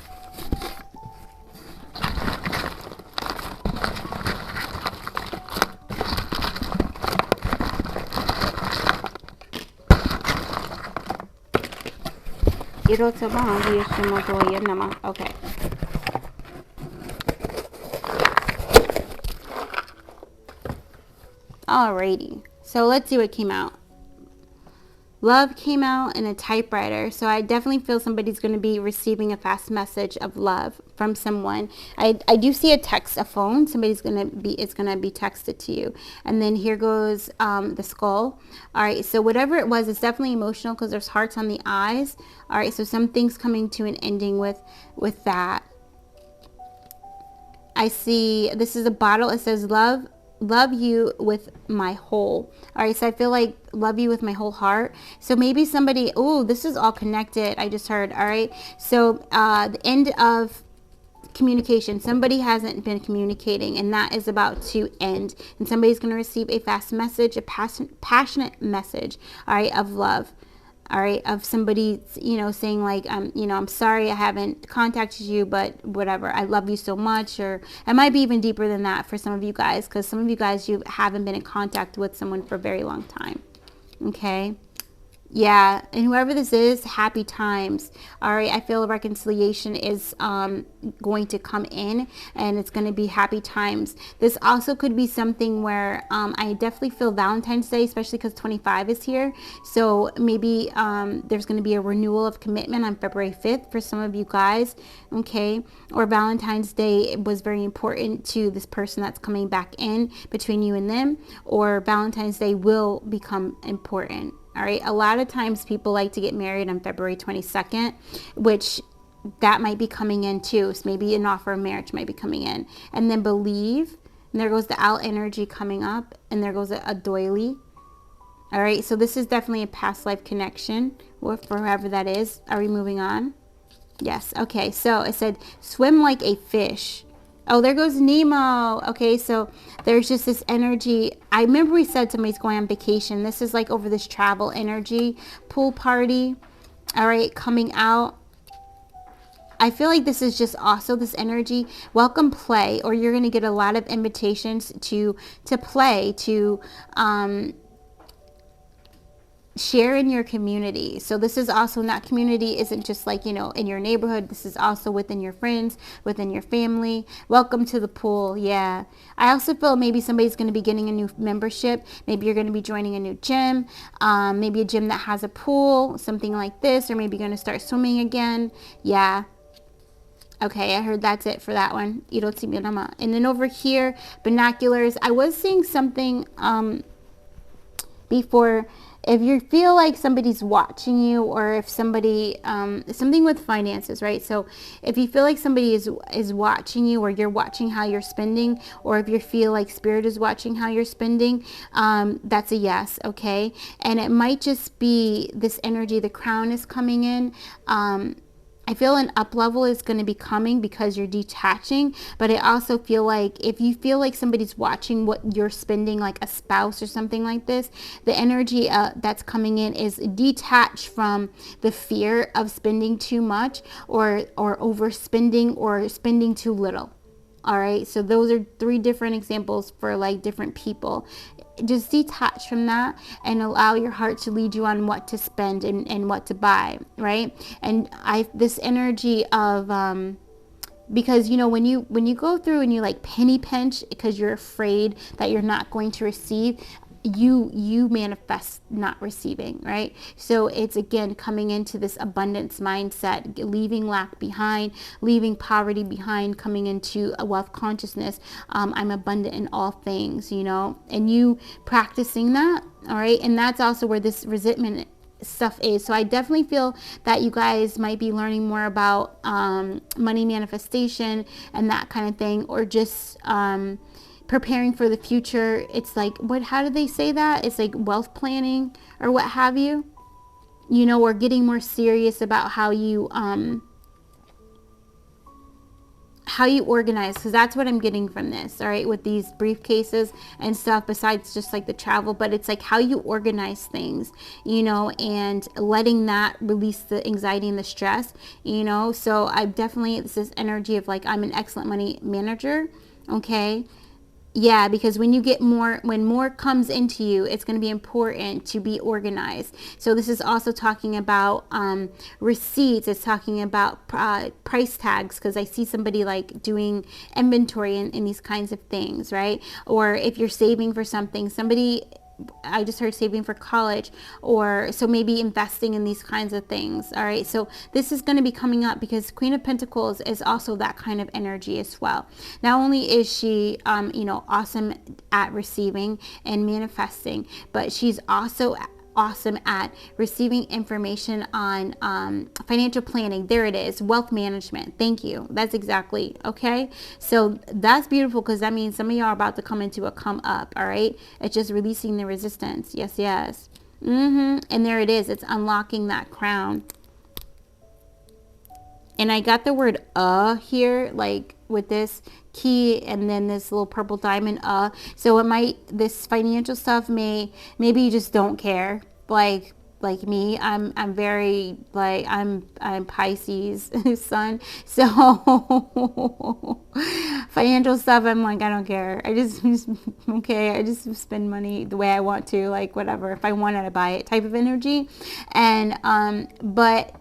Okay. Alrighty, so let's see what came out. Love came out in a typewriter. So I definitely feel somebody's going to be receiving a fast message of love from someone. I do see a text, a phone. It's going to be texted to you. And then here goes the skull. All right, so whatever it was, it's definitely emotional because there's hearts on the eyes. All right, so something's coming to an ending with that. I see this is a bottle. It says love you with my whole. All right, so I feel like love you with my whole heart. So maybe somebody, oh, this is all connected. I just heard. All right, so the end of communication. Somebody hasn't been communicating and that is about to end, and somebody's going to receive a fast message, a passionate message, all right, of love. all right, of somebody, you know, saying like, you know, I'm sorry I haven't contacted you, but whatever, I love you so much. Or it might be even deeper than that for some of you guys, because some of you guys, you haven't been in contact with someone for a very long time. Okay. Yeah, and whoever this is, happy times. All right, I feel reconciliation is going to come in, and it's going to be happy times. This also could be something where I definitely feel Valentine's Day, especially because 25 is here. So maybe there's going to be a renewal of commitment on February 5th for some of you guys, okay? Or Valentine's Day was very important to this person that's coming back in between you and them, or Valentine's Day will become important. All right, a lot of times people like to get married on February 22nd, which that might be coming in too. So maybe an offer of marriage might be coming in. And then believe, and there goes the owl energy coming up, and there goes a doily. All right, so this is definitely a past life connection, or for whoever that is. Are we moving on? Yes, okay, so it said swim like a fish. Oh, there goes Nemo. Okay, so there's just this energy. I remember we said somebody's going on vacation. This is like over this travel energy, pool party. All right, coming out. I feel like this is just also this energy. Welcome play, or you're going to get a lot of invitations to play, to share in your community. So this is also not, community isn't just like, you know, in your neighborhood. This is also within your friends, within your family. Welcome to the pool. Yeah. I also feel maybe somebody's going to be getting a new membership. Maybe you're going to be joining a new gym, maybe a gym that has a pool, something like this, or maybe you're going to start swimming again. Yeah. Okay, I heard that's it for that one. And then over here, binoculars. I was seeing something before. If you feel like somebody's watching you, or if somebody, something with finances, right? So if you feel like somebody is watching you, or you're watching how you're spending, or if you feel like spirit is watching how you're spending, that's a yes, okay? And it might just be this energy, the crown is coming in. I feel an up level is going to be coming because you're detaching, but I also feel like if you feel like somebody's watching what you're spending, like a spouse or something like this, the energy that's coming in is detached from the fear of spending too much, or overspending, or spending too little. All right, so those are 3 different examples for like different people. Just detach from that and allow your heart to lead you on what to spend and what to buy, right? And this energy of because, you know, when you go through and you like penny pinch because you're afraid that you're not going to receive, you manifest not receiving, right? So it's again coming into this abundance mindset, leaving lack behind, leaving poverty behind, coming into a wealth consciousness. I'm abundant in all things, you know, and you practicing that. All right, and that's also where this resentment stuff is. So I definitely feel that you guys might be learning more about money manifestation and that kind of thing, or just preparing for the future. It's like, how do they say that? It's like wealth planning or what have you, you know, or getting more serious about how you organize, because that's what I'm getting from this, all right, with these briefcases and stuff, besides just like the travel. But it's like how you organize things, you know, and letting that release the anxiety and the stress, you know. So I definitely, this energy of like, I'm an excellent money manager, okay. Yeah, because when you get more, when more comes into you, it's going to be important to be organized. So this is also talking about receipts. It's talking about price tags, because I see somebody like doing inventory in these kinds of things, right? Or if you're saving for something, somebody, I just heard saving for college, or so maybe investing in these kinds of things. All right, so this is going to be coming up because Queen of Pentacles is also that kind of energy as well. Not only is she you know, awesome at receiving and manifesting, but she's also awesome at receiving information on financial planning. There it is, wealth management. Thank you. That's exactly, okay. So that's beautiful, because that means some of y'all are about to come into a come up. All right, it's just releasing the resistance. Yes, yes. And there it is, it's unlocking that crown. And I got the word here, like with this key and then this little purple diamond so it might, this financial stuff maybe you just don't care, like like me, I'm very like I'm Pisces sun, so financial stuff, I'm like, I don't care. I just okay, I just spend money the way I want to, like whatever. If I want it, I buy it type of energy. And but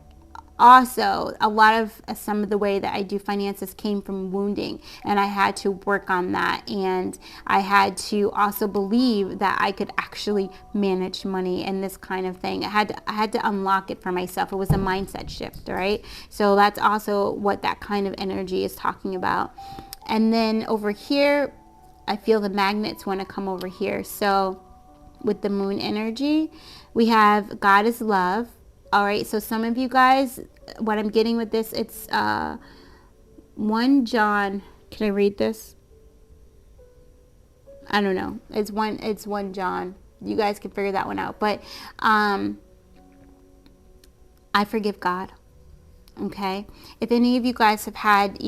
also a lot of some of the way that I do finances came from wounding, and I had to work on that, and I had to also believe that I could actually manage money and this kind of thing. I had to unlock it for myself. It was a mindset shift, right? So that's also what that kind of energy is talking about. And then over here, I feel the magnets want to come over here. So with the moon energy, we have God is love. All right, so some of you guys, what I'm getting with this, it's 1 John. Can I read this? I don't know. It's 1 John. You guys can figure that one out. But I forgive God. Okay? If any of you guys have had,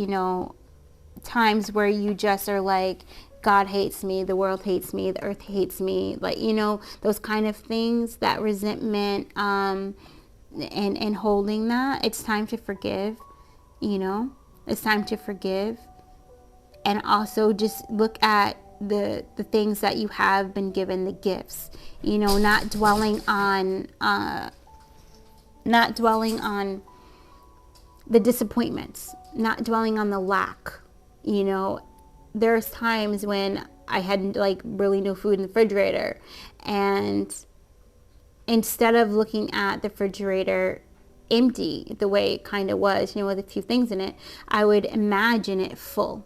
times where you just are like, God hates me, the world hates me, the earth hates me, like, those kind of things, that resentment, and holding that, it's time to forgive. It's time to forgive, and also just look at the things that you have been given, the gifts, not dwelling on the disappointments, not dwelling on the lack. There's times when I had like really no food in the refrigerator, and instead of looking at the refrigerator empty the way it kind of was, with a few things in it, I would imagine it full.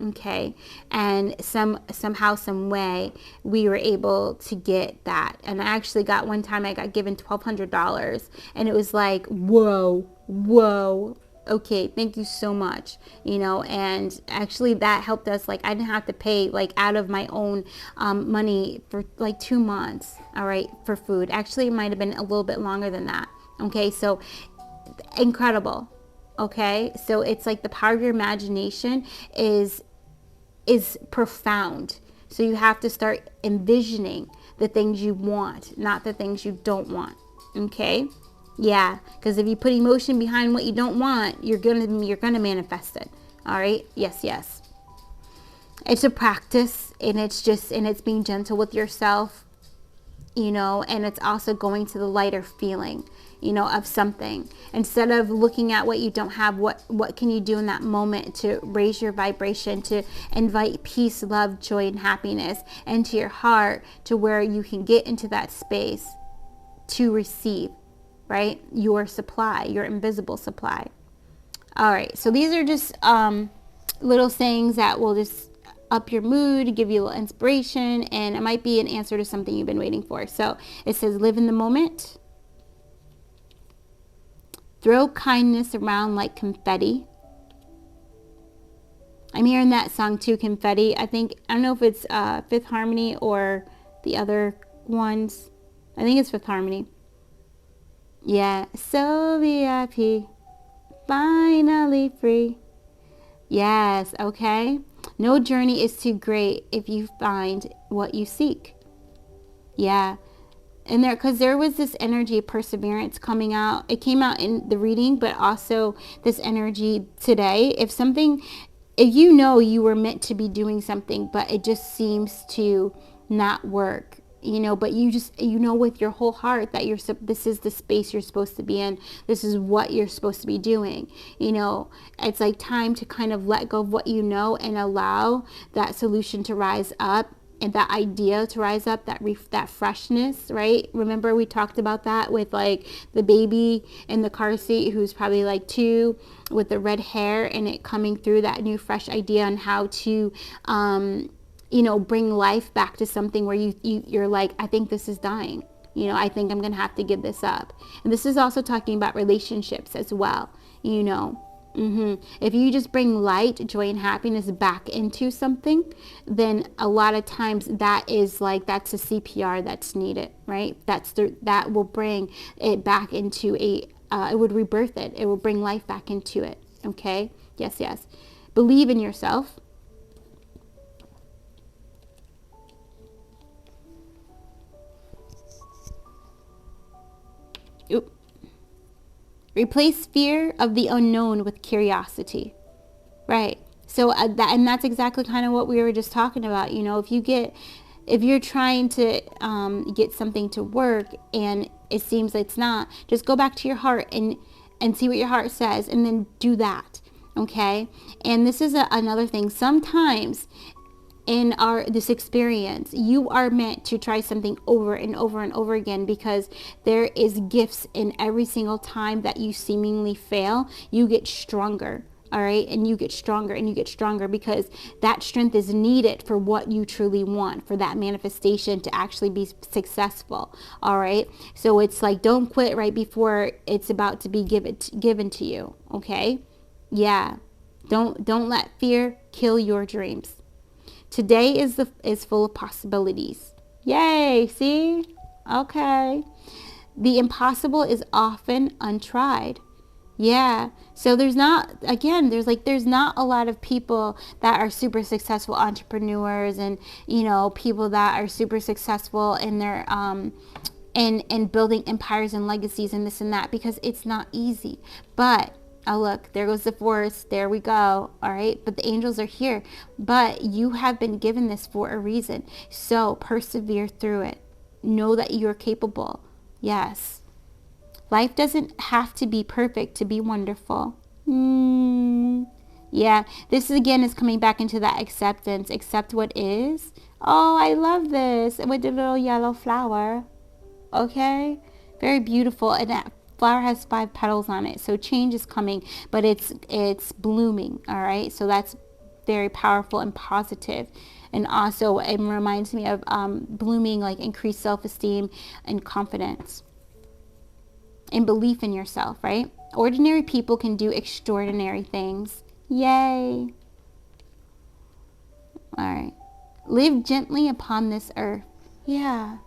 Okay, and somehow, some way, we were able to get that. And I actually got, one time I got given $1,200, and it was like, whoa, okay, thank you so much, and actually that helped us. Like, I didn't have to pay like out of my own money for like 2 months, all right, for food. Actually, it might have been a little bit longer than that. Okay, so incredible. Okay, so it's like the power of your imagination is profound. So you have to start envisioning the things you want, not the things you don't want. Okay, yeah, because if you put emotion behind what you don't want, you're gonna manifest it. All right, yes. It's a practice, and it's being gentle with yourself, and it's also going to the lighter feeling, of something. Instead of looking at what you don't have, what can you do in that moment to raise your vibration, to invite peace, love, joy, and happiness into your heart, to where you can get into that space to receive, right? Your supply, your invisible supply. All right, so these are just little sayings that will just up your mood, give you a little inspiration, and it might be an answer to something you've been waiting for. So it says, live in the moment. Throw kindness around like confetti. I'm hearing that song too, Confetti. I don't know if it's Fifth Harmony or the other ones. I think it's Fifth Harmony. Yeah, so VIP, finally free. Yes, okay. No journey is too great if you find what you seek. Yeah. And because there was this energy of perseverance coming out. It came out in the reading, but also this energy today. If you were meant to be doing something, but it just seems to not work, but you just, with your whole heart that this is the space you're supposed to be in. This is what you're supposed to be doing. It's like time to kind of let go of what and allow that solution to rise up, and that idea to rise up, that freshness, right? Remember we talked about that with like the baby in the car seat who's probably like 2 with the red hair, and it coming through that new fresh idea on how to bring life back to something where you're like, I think this is dying. I think I'm gonna have to give this up. And this is also talking about relationships as well. If you just bring light, joy, and happiness back into something, then a lot of times that's a CPR that's needed, right? That will bring it back into it would rebirth it. It will bring life back into it. Okay? Yes. Believe in yourself. Replace fear of the unknown with curiosity. Right. So that's exactly kind of what we were just talking about. You know, if you're trying to get something to work and it seems it's not, just go back to your heart and see what your heart says, and then do that. Okay. And this is another thing. Sometimes in this experience, you are meant to try something over and over and over again, because there is gifts in every single time that you seemingly fail. You get stronger. All right. And you get stronger and you get stronger, because that strength is needed for what you truly want, for that manifestation to actually be successful. All right. So it's like, don't quit right before it's about to be given to you. Okay. Yeah. Don't let fear kill your dreams. Today is full of possibilities. Yay. See? Okay. The impossible is often untried. Yeah. So there's not a lot of people that are super successful entrepreneurs, and, you know, people that are super successful in their in building empires and legacies and this and that, because it's not easy. But oh, look, there goes the forest. There we go. All right. But the angels are here. But you have been given this for a reason. So persevere through it. Know that you're capable. Yes. Life doesn't have to be perfect to be wonderful. Yeah. This again is coming back into that acceptance. Accept what is. Oh, I love this. With the little yellow flower. Okay. Very beautiful. And that flower has 5 petals on it, so change is coming, but it's blooming. All right, so that's very powerful and positive. And also it reminds me of blooming, like increased self-esteem and confidence and belief in yourself. Right? Ordinary people can do extraordinary things. Yay. All right, live gently upon this earth. Yeah.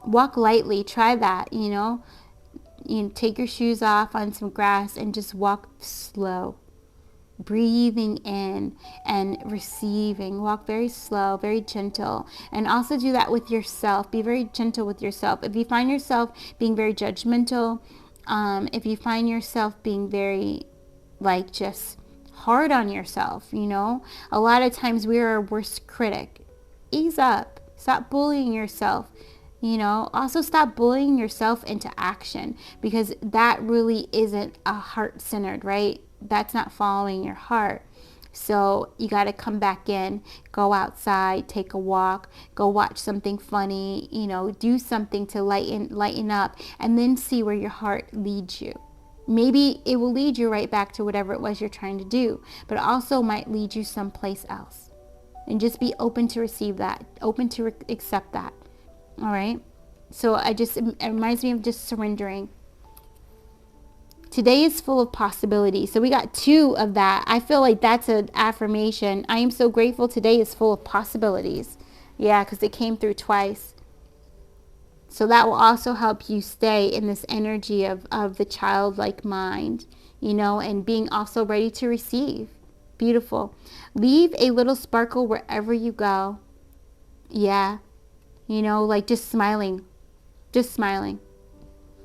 Walk lightly. Try that. You take your shoes off on some grass and just walk slow, breathing in and receiving. Walk very slow, very gentle, and also do that with yourself. Be very gentle with yourself. If you find yourself being very judgmental, if you find yourself being very like just hard on yourself, a lot of times we're our worst critic. Ease up. Stop bullying yourself. Also stop bullying yourself into action, because that really isn't a heart-centered, right? That's not following your heart. So you got to come back in, go outside, take a walk, go watch something funny, do something to lighten up, and then see where your heart leads you. Maybe it will lead you right back to whatever it was you're trying to do, but also might lead you someplace else. And just be open to receive that, open to accept that. All right. So it reminds me of just surrendering. Today is full of possibilities. So we got 2 of that. I feel like that's an affirmation. I am so grateful today is full of possibilities. Yeah, because it came through twice. So that will also help you stay in this energy of the childlike mind, and being also ready to receive. Beautiful. Leave a little sparkle wherever you go. Yeah. Like just smiling.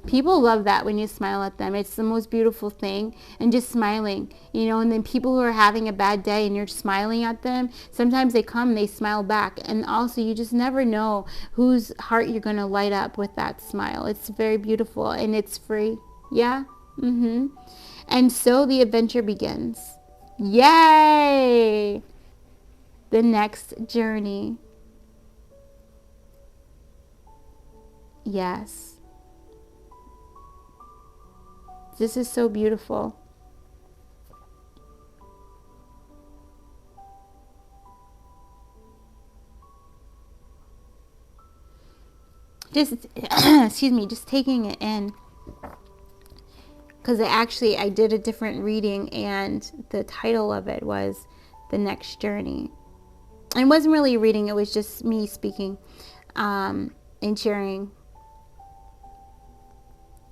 People love that when you smile at them. It's the most beautiful thing. And just smiling, and then people who are having a bad day and you're smiling at them, sometimes they come and they smile back. And also you just never know whose heart you're going to light up with that smile. It's very beautiful and it's free. Yeah. And so the adventure begins. Yay! The next journey. Yes. This is so beautiful. Just, excuse me, just taking it in. Because I did a different reading, and the title of it was The Next Journey. And it wasn't really a reading, it was just me speaking and sharing.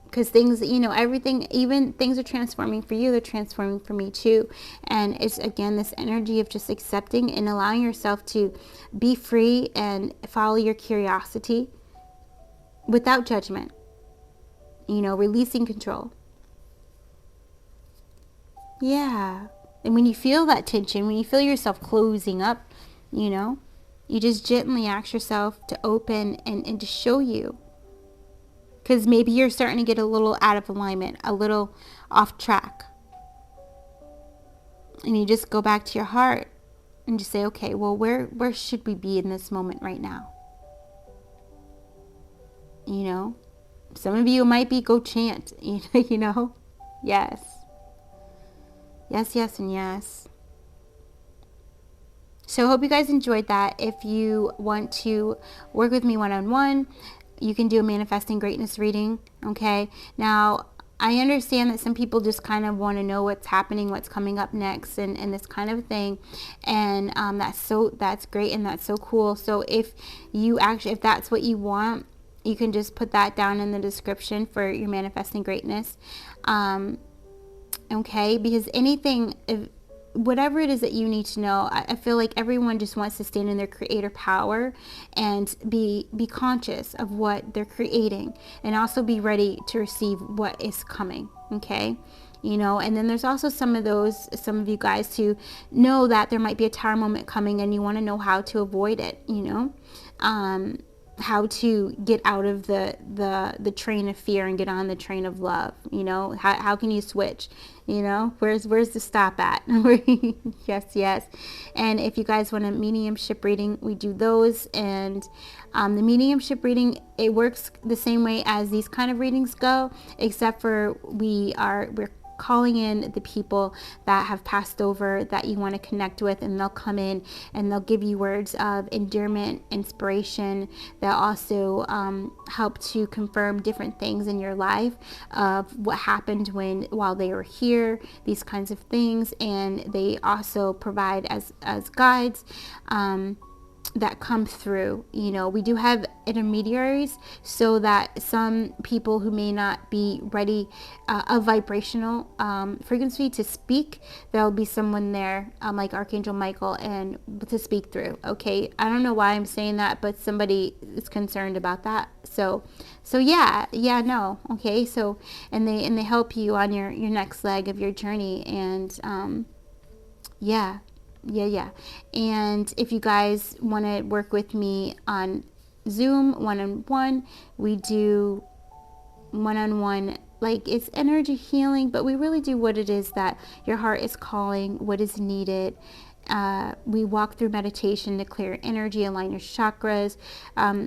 Because things, everything, even things are transforming for you, they're transforming for me too. And it's, again, this energy of just accepting and allowing yourself to be free and follow your curiosity without judgment. you know, releasing control. Yeah. And when you feel that tension, when you feel yourself closing up, you know, you just gently ask yourself to open and to show you. Because maybe you're starting to get a little out of alignment, a little off track. And you just go back to your heart and just say, okay, well, where should we be in this moment right now? You know, some of you might be go chant, you know, yes. Yes, yes, and yes. So I hope you guys enjoyed that. If you want to work with me one-on-one, you can do a manifesting greatness reading. Okay. Now, I understand that some people just kind of want to know what's happening, what's coming up next, and this kind of thing. And that's great and that's so cool. So if that's what you want, you can just put that down in the description for your manifesting greatness. Okay, because whatever it is that you need to know, I feel like everyone just wants to stand in their creator power and be conscious of what they're creating, and also be ready to receive what is coming. Okay, you know, and then there's also some of you guys who know that there might be a tower moment coming and you want to know how to avoid it, you know, how to get out of the train of fear and get on the train of love. You know, how can you switch? You know, where's the stop at? Yes, yes. And if you guys want a mediumship reading, we do those. And the mediumship reading, it works the same way as these kind of readings go, except for we're calling in the people that have passed over that you want to connect with, and they'll come in and they'll give you words of endearment, inspiration. They'll also help to confirm different things in your life of what happened while they were here, these kinds of things. And they also provide as guides that come through. You know, we do have intermediaries so that some people who may not be ready a vibrational frequency to speak, there'll be someone there like Archangel Michael and to speak through. Okay, I don't know why I'm saying that, but somebody is concerned about that. So yeah, no, okay. So and they help you on your next leg of your journey. And yeah. And if you guys want to work with me on Zoom one-on-one, we do one-on-one, like it's energy healing, but we really do what it is that your heart is calling, what is needed. We walk through meditation to clear energy, align your chakras.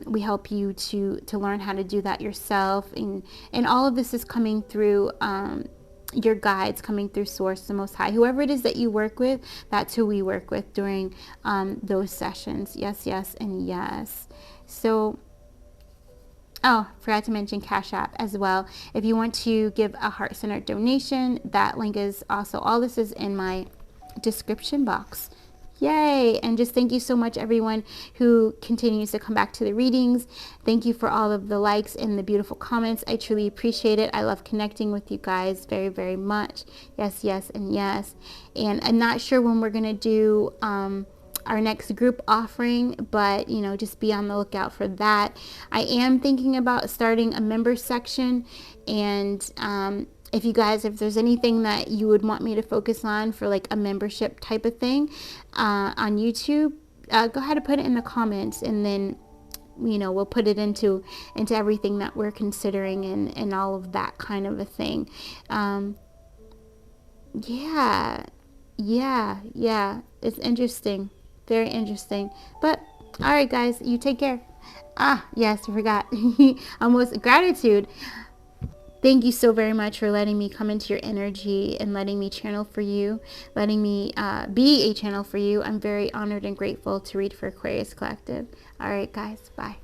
We help you to learn how to do that yourself. And all of this is coming through your guides, coming through Source, the Most High. Whoever it is that you work with, that's who we work with during those sessions. Yes, yes, and yes. So, oh, forgot to mention Cash App as well. If you want to give a heart-centered donation, that link is also, all this is in my description box. Yay! And just thank you so much, everyone who continues to come back to the readings. Thank you for all of the likes and the beautiful comments. I truly appreciate it. I love connecting with you guys very, very much. Yes, yes, and yes. And I'm not sure when we're going to do our next group offering, but you know, just be on the lookout for that. I am thinking about starting a member section, and if there's anything that you would want me to focus on for like a membership type of thing on YouTube, go ahead and put it in the comments, and then you know, we'll put it into everything that we're considering and all of that kind of a thing. Yeah, it's interesting, very interesting. But all right, guys, you take care. Yes, I forgot. Almost gratitude. Thank you so very much for letting me come into your energy and letting me channel for you, letting me be a channel for you. I'm very honored and grateful to read for Aquarius Collective. All right, guys, bye.